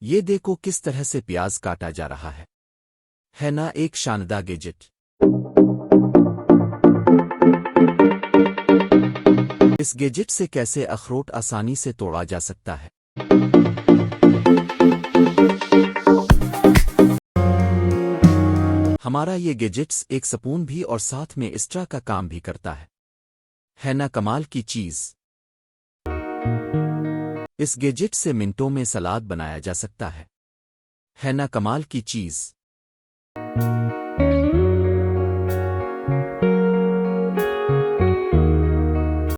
ये देखो किस तरह से प्याज काटा जा रहा है ना एक शानदार गैजेट। इस गैजेट से कैसे अखरोट आसानी से तोड़ा जा सकता है। हमारा ये गैजेट्स एक स्पून भी और साथ में एक्स्ट्रा का काम भी करता है ना कमाल की चीज। इस गैजेट से मिनटों में सलाद बनाया जा सकता है ना कमाल की चीज।